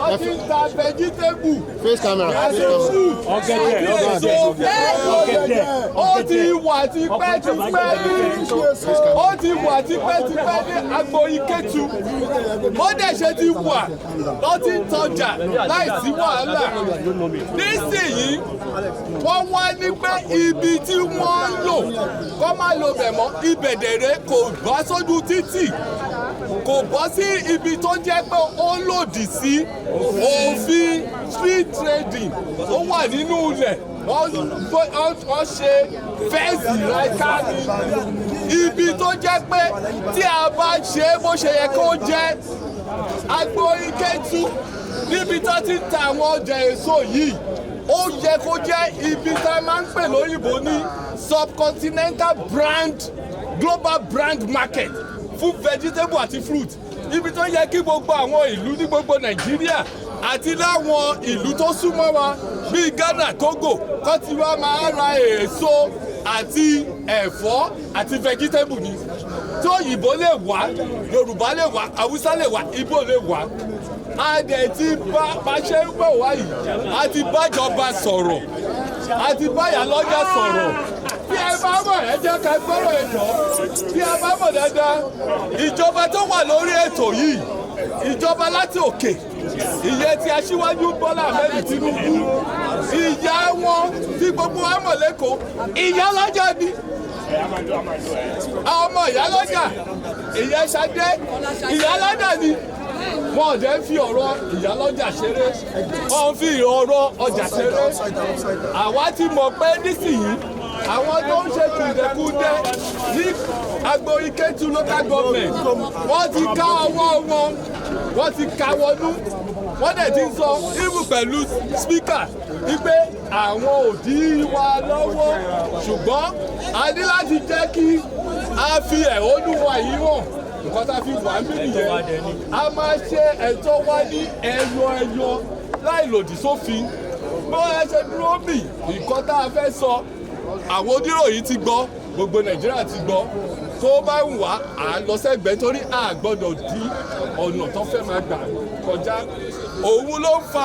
wọ́n ti ń ta vegetable. Face camera. Ó ti wà tipẹ́tipẹ́ ní Agboyi Ketu. Ó dẹ̀ ṣe ti wà lọ́ ti ń tọjà láìsí wàhálà. Nísìnyí, wọ́n wá ní pé ibi tí wọ́n ń lò kọ́ máa lo bẹ̀ mọ́ ibẹ̀dẹ̀rẹ̀ kò bọ́ sójú títì. Kò bọ́ sí ibi tó jẹ́ pé ó lòdì sí òfin street trading ó wà nínú ilẹ̀. Wọ́n ṣe fẹ́ẹ̀sì ráìká ní ibi tó jẹ́ pé tí a bá ṣe bó ṣe yẹ kó jẹ́ Agboyi Ketu níbi tó ti ń ta àwọn ọjà èso yìí ó yẹ kó jẹ́ ibi tá a máa ń pè lóyìnbó ní subcontinental brand global brand market fún vegetable àti fruit ibi tó yẹ kí gbogbo àwọn ìlú ní gbogbo Nàìjíríà àti láwọn ìlú tó súnmọ́ wa bíi Ghana, Togo kọ́ ti wá máa ra èso àti ẹ̀fọ́ àti vegetable ni tí òyìnbó lè wá Yorùbá lè wá Haúsá lè wá Igbo lè wá a dẹ̀ ti bá ṣe ń pè wá yìí a ti bájọba sọ̀rọ̀ a ti báyà lọ́jà sọ̀rọ̀ bí ẹ bá mọ̀ ẹ jẹ́ ká gbọ́rọ̀ ẹ̀jọ́ bí ẹ bá mọ̀ dáadáa ìjọba tó wà lórí ètò yìí ìjọba láti òkè ìyẹn tí Aṣíwájú Bọ́lá Ahmed Tinubu ìyá wọn tí gbogbo wa mọ̀ lẹ́kọ̀ọ́ ìyá lọ́jà ni àwọn ọmọ ìyá lọ́jà ìyá Ṣadé ìyá lọ́jà ni wọn ò dẹ̀ ń fi ọ̀rọ̀ ìyá lọ́jà ṣeré wọn fi ọ̀rọ̀ ọjà ṣeré àwa ti mọ̀ pé nísìnyí àwọn tó ń ṣe kùndẹ̀kùndẹ̀ ní Agboyi Ketu local government wọ́n ti ká ọwọ́ wọn wọ́n ti ká wọnú wọ́n dẹ̀ ti sọ ibù pẹ̀lú speaker wípé àwọn ò dí wa lọ́wọ́ ṣùgbọ́n a ní láti jẹ́ kí a fi ẹ̀hónú wa yìí hàn nǹkan tá a fi wà mí nìyẹn a máa ṣe ẹ̀tọ́ wa ní ẹyọ láì lòdì sófin bó ẹ ṣe dúró bì nǹkan tá a fẹ́ sọ àwọn oníròyìn ti gbọ́ gbogbo Nàìjíríà ti gbọ́ tó bá ń wá à ń lọ sẹ́gbẹ̀ẹ́ torí a gbọ́dọ̀ dí ọ̀nà tó fẹ́ máa gbà kọjá òun ló ń fa.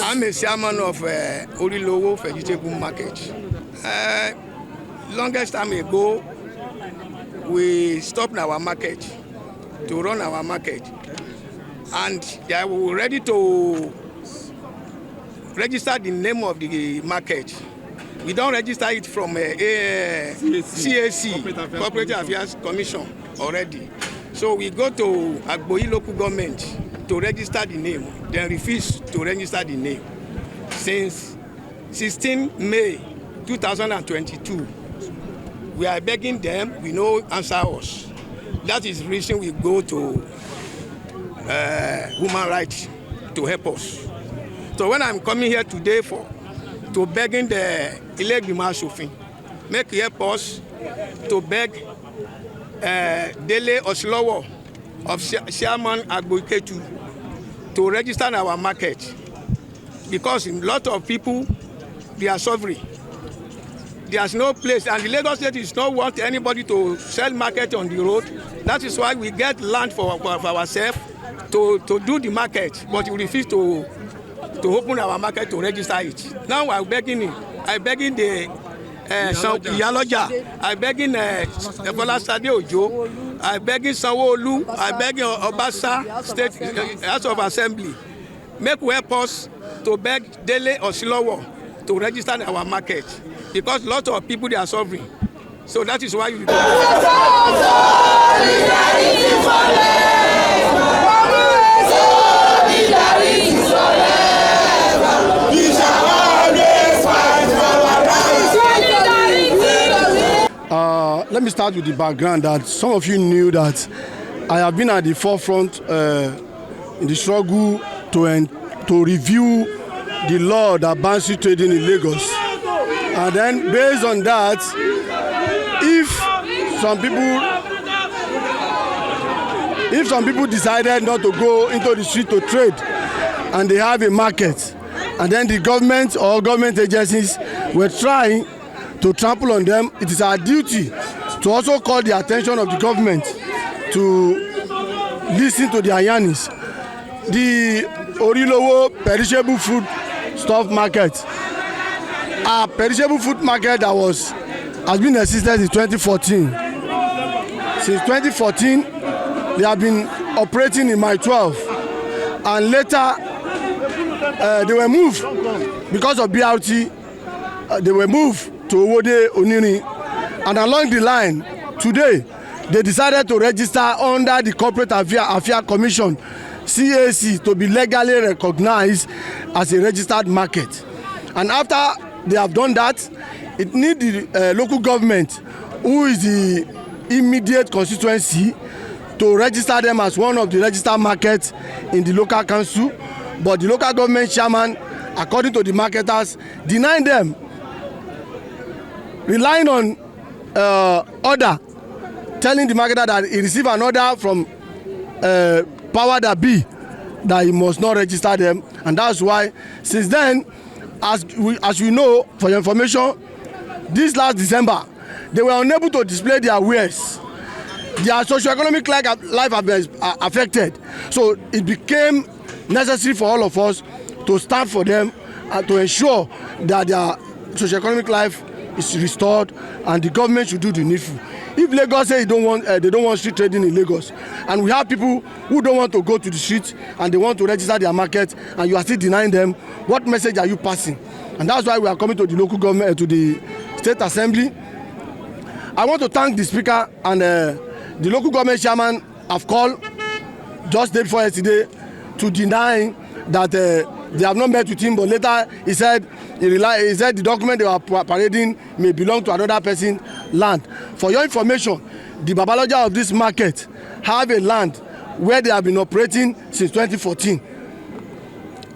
I'm a chairman of Orilowo vegetable market. Longest time ago, we stopped our market to run our market, and they were ready to register the name of the market. We don't register it from CAC, Corporate Affairs Commission, already. So we go to Agboyi local government to register the name, then refuse to register the name. Since 16 May 2022, we are begging them, we no answer us. That is the reason we go to human rights to help us. So when I'm coming here today to begging the Ile-Igbimo Asofin, make help us to beg Dele Auxillary of Chairman Agboyi Ketu to register in our market, because a lot of people, they are suffering. There's no place, and the Lagos State is not want anybody to sell market on the road. That is why we get land for ourselves to do the market, but we refuse to open our market to register it. Now I'm begging the Iyaloja, I'm begging Bolasade Ojo, I'm begging Sanwo-Olu, I'm begging Obasa State House of Assembly, make help us to beg Dele Auxillary to register in our market because lots of people they are suffering. So that is why we Let me start with the background that some of you knew that I have been at the forefront in the struggle to review the law that bans street trading in Lagos. And then based on that, if some people decided not to go into the street to trade and they have a market, and then the government or government agencies were trying to trample on them, it is our duty to also call the attention of the government to listen to their yearnings. The Orilowo perishable food stuff market, a perishable food market that has been existed since 2014. Since 2014, they have been operating in Mile 12, and later they were moved because of BRT. They were moved to Owode Oniri, and along the line today they decided to register under the Corporate Affairs Commission (CAC) to be legally recognized as a registered market. And after they have done that, it needs the local government, who is the immediate constituency, to register them as one of the registered markets in the local council. But the local government chairman, according to the marketers, denied them, relying on order, telling the marketer that he received an order from power that be that he must not register them. And that's why since then, as we know, for your information, this last December they were unable to display their wares. Their socio-economic life have been affected, so it became necessary for all of us to stand for them and to ensure that their socio-economic life is restored, and the government should do the needful. If Lagos say they don't want street trading in Lagos, and we have people who don't want to go to the street and they want to register their market, and you are still denying them, what message are you passing? And that's why we are coming to the local government, to the State Assembly. I want to thank the Speaker and the local government chairman have called just day before yesterday to deny that they have not met with him, but later he said the document they were parading may belong to another person's land. For your information, the Babaloja of this market have a land where they have been operating since 2014.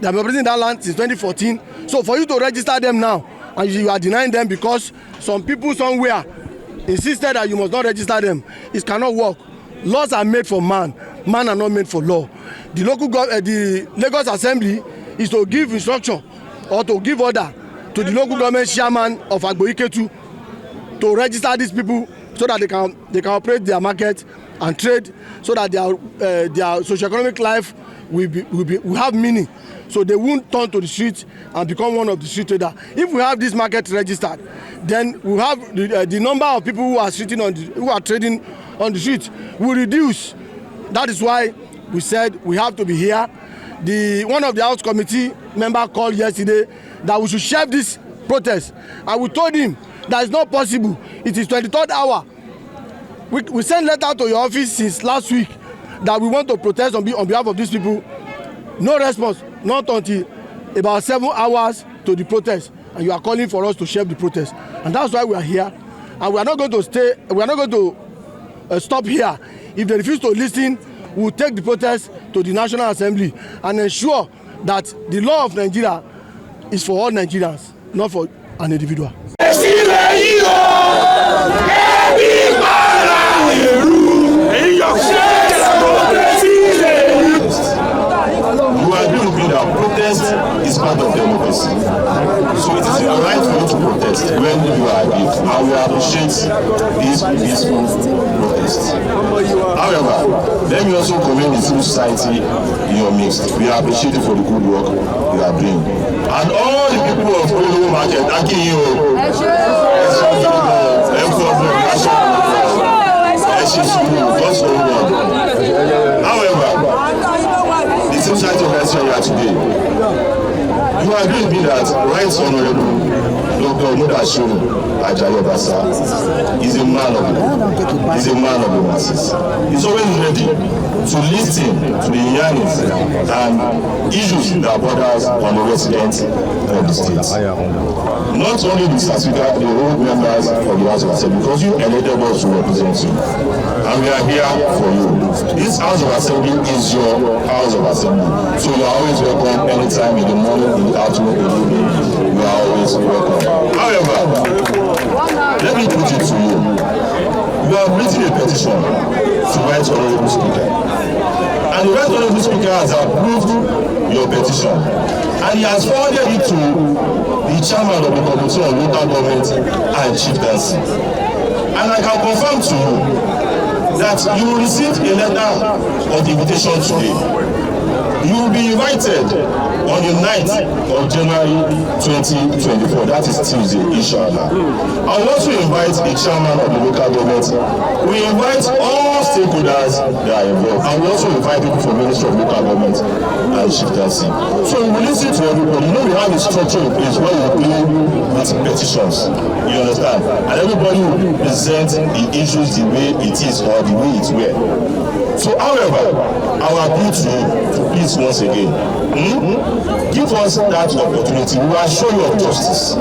They have been operating that land since 2014. So for you to register them now, and you are denying them because some people somewhere insisted that you must not register them, it cannot work. Laws are made for man. Man are not made for law. The Lagos Assembly is to give instruction or to give order to the local government chairman of Agboyi Ketu to register these people so that they can operate their market and trade, so that their socio-economic life will have meaning, so they won't turn to the street and become one of the street traders. If we have this market registered, then we have the number of people who are trading on the street will reduce. That is why we said we have to be here. One of the House Committee member called yesterday that we should shelve this protest, and we told him that it's not possible. It is 23rd hour. We sent letter to your office since last week that we want to protest on behalf of these people. No response, not until about 7 hours to the protest, and you are calling for us to shelve the protest. And that's why we are here, and we are not going to stay. We are not going to stop here. If they refuse to listen, we will take the protest to the National Assembly and ensure that the law of Nigeria is for all Nigerians, not for an individual. Protest is part of democracy. So it is your right for you to protest when you are aggrieved. And we appreciate this peaceful protest. However, let me also commend the civil society in your midst. We appreciate you for the good work you are doing. And all the people of Orilowo market, thanking you. However, the civil society organization here today, You agree with me that Right Honorable Dr. Mudashiru Ajayi Obasa is a man of the masses. He's always ready to listen to the yearnings and issues that borders on the residents of the state. Not only the certificate, the whole members of the House of Assembly, because you elected us to represent you. And we are here for you. This House of Assembly is your House of Assembly. So you are always welcome anytime in the morning, in the afternoon, in the evening. You are always welcome. However, let me put it to you. You have written a petition to Right Honorable Speaker. And the Right Honorable Speaker has approved your petition. And he has forwarded it to the chairman of the Committee on Local Government and Chieftaincy. And I can confirm to you that you will receive a letter of invitation today. You will be invited on the 9th of January 2024. That is Tuesday, inshallah. I will also invite the chairman of the local government. We invite all stakeholders that are involved. And we also invite people from the Ministry of Local Government and Chieftaincy. So we will listen to everybody. You know we have a structure in place where we deal with petitions. You understand? And everybody will present the issues the way it is or the way it's were. So, however, I will appeal to you, please, once again, give us that opportunity. We will assure you of justice.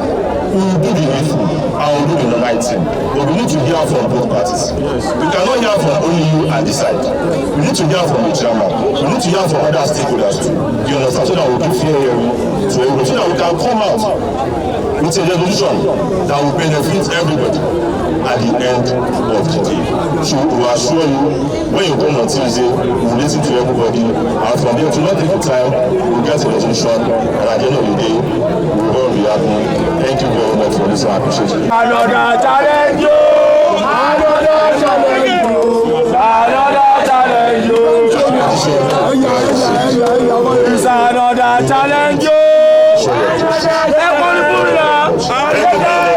We will do the needful and we will do the right thing. But we need to hear from both parties. We cannot hear from only you and decide. We need to hear from the chairman. We need to hear from other stakeholders too. You understand? So that we can fair hearing to everybody. So that we can come out with a resolution that will benefit everybody at the end of the day. So we assure you, when you come on Tuesday, we will listen to everybody, and from there to not take the time, we will get a resolution, and at the end of the day, we will all be happy. Thank you very much for this. I appreciate it. Another challenge, another challenge.